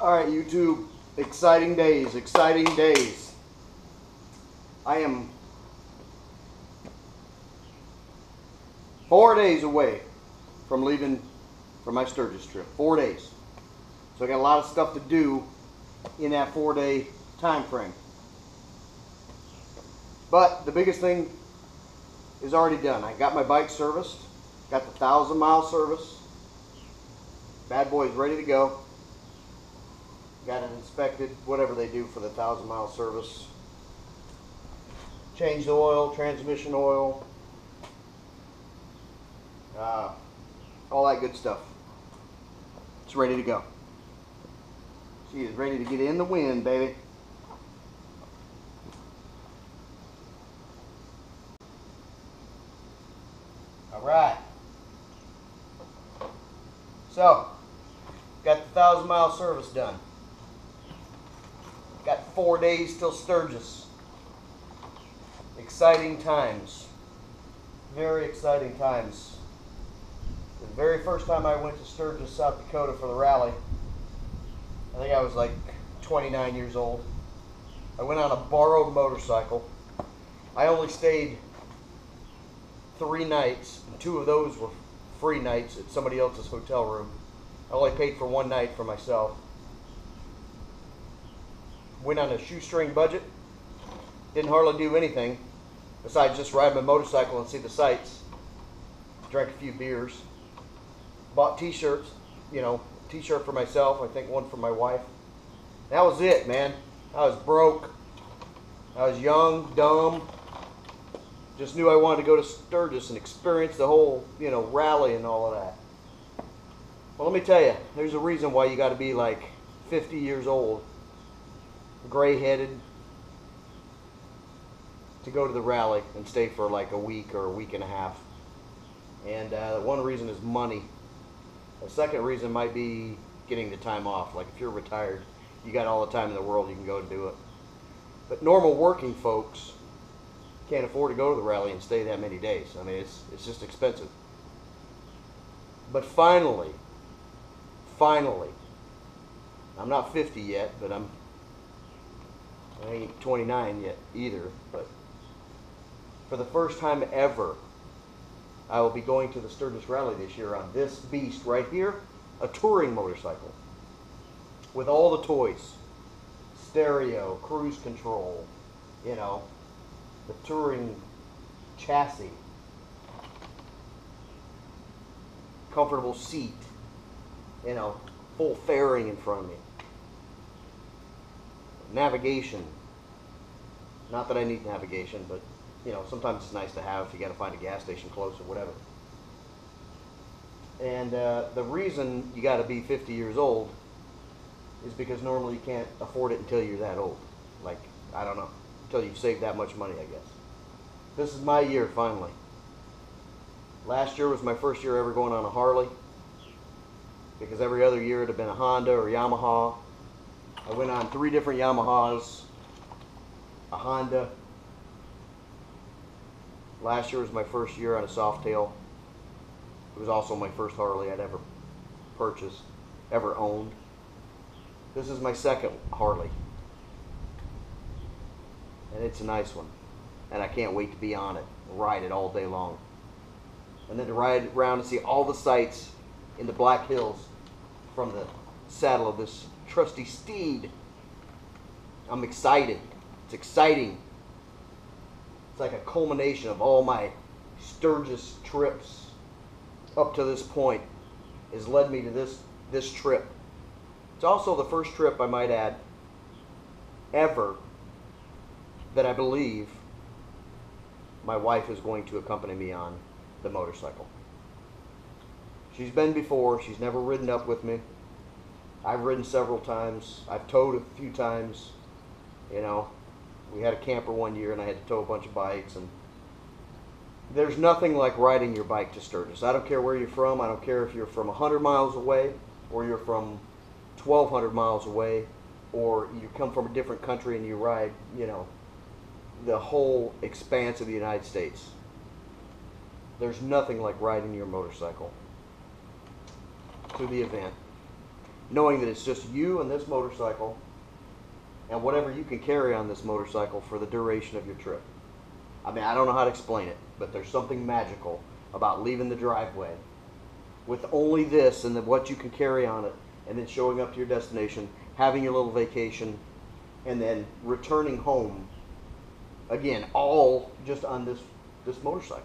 All right, YouTube, exciting days, exciting days. I am 4 days away from leaving for my Sturgis trip. 4 days. So I got a lot of stuff to do in that 4-day time frame. But the biggest thing is already done. I got my bike serviced, got the 1,000-mile service. Bad boy's ready to go. Got it inspected, whatever they do for the 1,000-mile service. Changed the oil, transmission oil, all that good stuff. It's ready to go. She is ready to get in the wind, baby. All right. So, got the 1,000-mile service done. Got 4 days till Sturgis. Exciting times. Very exciting times. The very first time I went to Sturgis, South Dakota for the rally, I think I was like 29 years old. I went on a borrowed motorcycle. I only stayed 3 nights, and 2 of those were free nights at somebody else's hotel room. I only paid for 1 night for myself. Went on a shoestring budget. Didn't hardly do anything besides just ride my motorcycle and see the sights. Drank a few beers. Bought t-shirts, t-shirt for myself, I think one for my wife. That was it, man. I was broke. I was young, dumb. Just knew I wanted to go to Sturgis and experience the whole, rally and all of that. Well, let me tell you, there's a reason why you got to be like 50 years old, gray-headed, to go to the rally and stay for like a week or a week and a half. And one reason is money. The second reason might be getting the time off. Like if you're retired, you got all the time in the world, you can go and do it. But normal working folks can't afford to go to the rally and stay that many days. I mean, it's just expensive. But finally, I'm not 50 yet, but I ain't 29 yet either. But for the first time ever, I will be going to the Sturgis Rally this year on this beast right here, a touring motorcycle with all the toys, stereo, cruise control, the touring chassis, comfortable seat, full fairing in front of me, navigation. Not that I need navigation, but sometimes it's nice to have if you got to find a gas station close or whatever. And the reason you got to be 50 years old is because normally you can't afford it until you're that old. Like, I don't know, until you've saved that much money, I guess. This is my year, finally. Last year was my first year ever going on a Harley, because every other year it had been a Honda or Yamaha. I went on 3 different Yamahas, a Honda. Last year was my first year on a Softail. It was also my first Harley I'd ever purchased, ever owned. This is my second Harley. And it's a nice one. And I can't wait to be on it, ride it all day long. And then to ride around and see all the sights in the Black Hills from the saddle of this trusty steed. I'm excited. It's exciting. It's like a culmination of all my Sturgis trips up to this point has led me to this trip. It's also the first trip, I might add, ever that I believe my wife is going to accompany me on the motorcycle. She's been before. She's never ridden up with me. I've ridden several times. I've towed a few times. We had a camper one year and I had to tow a bunch of bikes, and there's nothing like riding your bike to Sturgis. I don't care where you're from. I don't care if you're from 100 miles away or you're from 1,200 miles away, or you come from a different country and you ride, the whole expanse of the United States. There's nothing like riding your motorcycle to the event. knowing that it's just you and this motorcycle and whatever you can carry on this motorcycle for the duration of your trip. I mean, I don't know how to explain it, but there's something magical about leaving the driveway with only this and then what you can carry on it, and then showing up to your destination, having your little vacation, and then returning home again, all just on this motorcycle.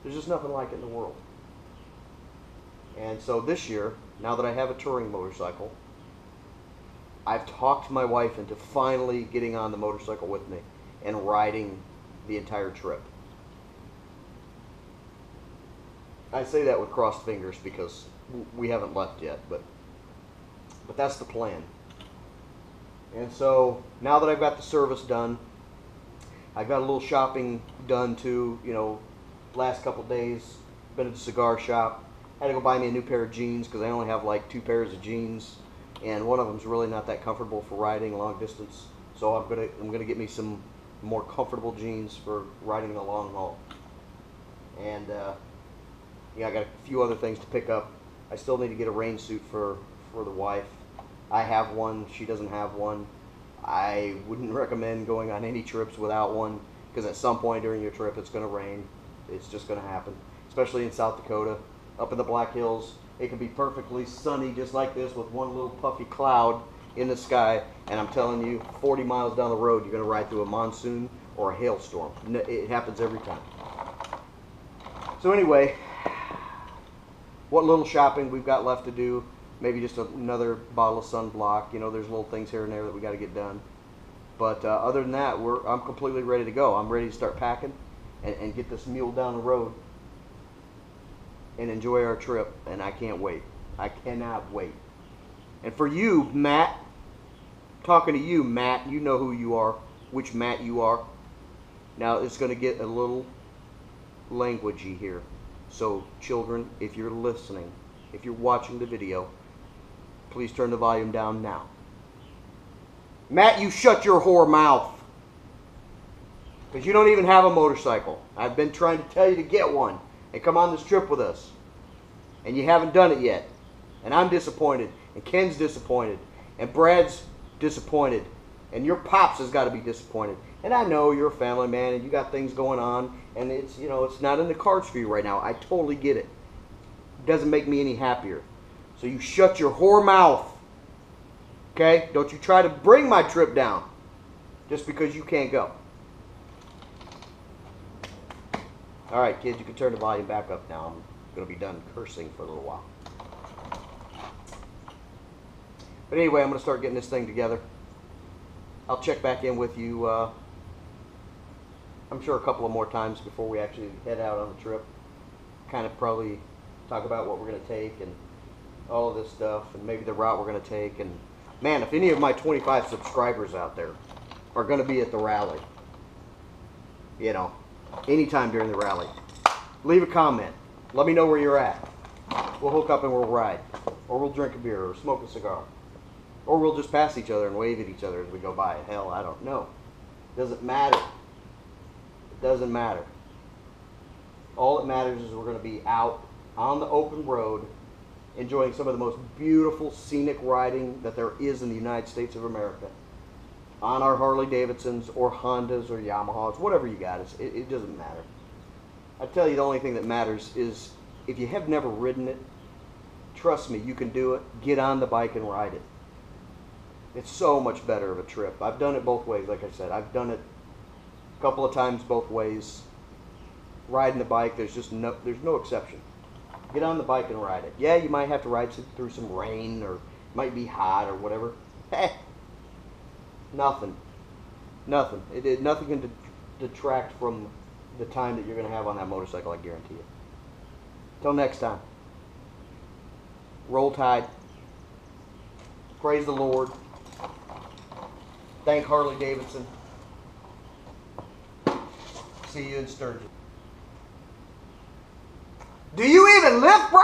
There's just nothing like it in the world. And so this year, now that I have a touring motorcycle, I've talked my wife into finally getting on the motorcycle with me and riding the entire trip. I say that with crossed fingers because we haven't left yet, but that's the plan. And so now that I've got the service done, I've got a little shopping done too, you know, last couple of days, been at the cigar shop. Had to go buy me a new pair of jeans because I only have like 2 pairs of jeans, and one of them's really not that comfortable for riding long distance. So I'm gonna get me some more comfortable jeans for riding the long haul. And yeah, I got a few other things to pick up. I still need to get a rain suit for the wife. I have one, she doesn't have one. I wouldn't recommend going on any trips without one, because at some point during your trip it's going to rain. It's just going to happen, especially in South Dakota. Up in the Black Hills, it can be perfectly sunny just like this with one little puffy cloud in the sky, and I'm telling you, 40 miles down the road you're going to ride through a monsoon or a hailstorm. It happens every time. So anyway, what little shopping we've got left to do, maybe just another bottle of sunblock. You know, there's little things here and there that we got to get done. But other than that, I'm completely ready to go. I'm ready to start packing and get this mule down the road and enjoy our trip. And I can't wait. I cannot wait. And for you, Matt, talking to you, Matt, you know who you are, which Matt you are. Now it's going to get a little languagey here. So children, if you're listening, if you're watching the video, please turn the volume down now. Matt, you shut your whore mouth. Because you don't even have a motorcycle. I've been trying to tell you to get one and come on this trip with us. And you haven't done it yet. And I'm disappointed. And Ken's disappointed. And Brad's disappointed. And your pops has got to be disappointed. And I know you're a family man and you got things going on. And it's, you know, it's not in the cards for you right now. I totally get it. It doesn't make me any happier. So you shut your whore mouth. Okay? Don't you try to bring my trip down just because you can't go. Alright, kids, you can turn the volume back up now. I'm going to be done cursing for a little while. But anyway, I'm going to start getting this thing together. I'll check back in with you, I'm sure a couple of more times before we actually head out on the trip. Kind of probably talk about what we're going to take and all of this stuff, and maybe the route we're going to take. And man, if any of my 25 subscribers out there are going to be at the rally, you know, anytime during the rally, leave a comment. Let me know where you're at. We'll hook up and we'll ride, or we'll drink a beer or smoke a cigar, or we'll just pass each other and wave at each other as we go by. Hell, I don't know. Doesn't matter. It doesn't matter. All that matters is we're going to be out on the open road, enjoying some of the most beautiful scenic riding that there is in the United States of America. On our Harley Davidsons or Hondas or Yamahas, whatever you got, it doesn't matter. I tell you, the only thing that matters is if you have never ridden it, trust me, you can do it. Get on the bike and ride it. It's so much better of a trip. I've done it both ways, like I said. I've done it a couple of times both ways. Riding the bike, there's no exception. Get on the bike and ride it. Yeah, you might have to ride through some rain, or it might be hot or whatever. Nothing. Nothing. Nothing can detract from the time that you're going to have on that motorcycle, I guarantee you. Till next time. Roll Tide. Praise the Lord. Thank Harley Davidson. See you in Sturgis. Do you even lift, bro?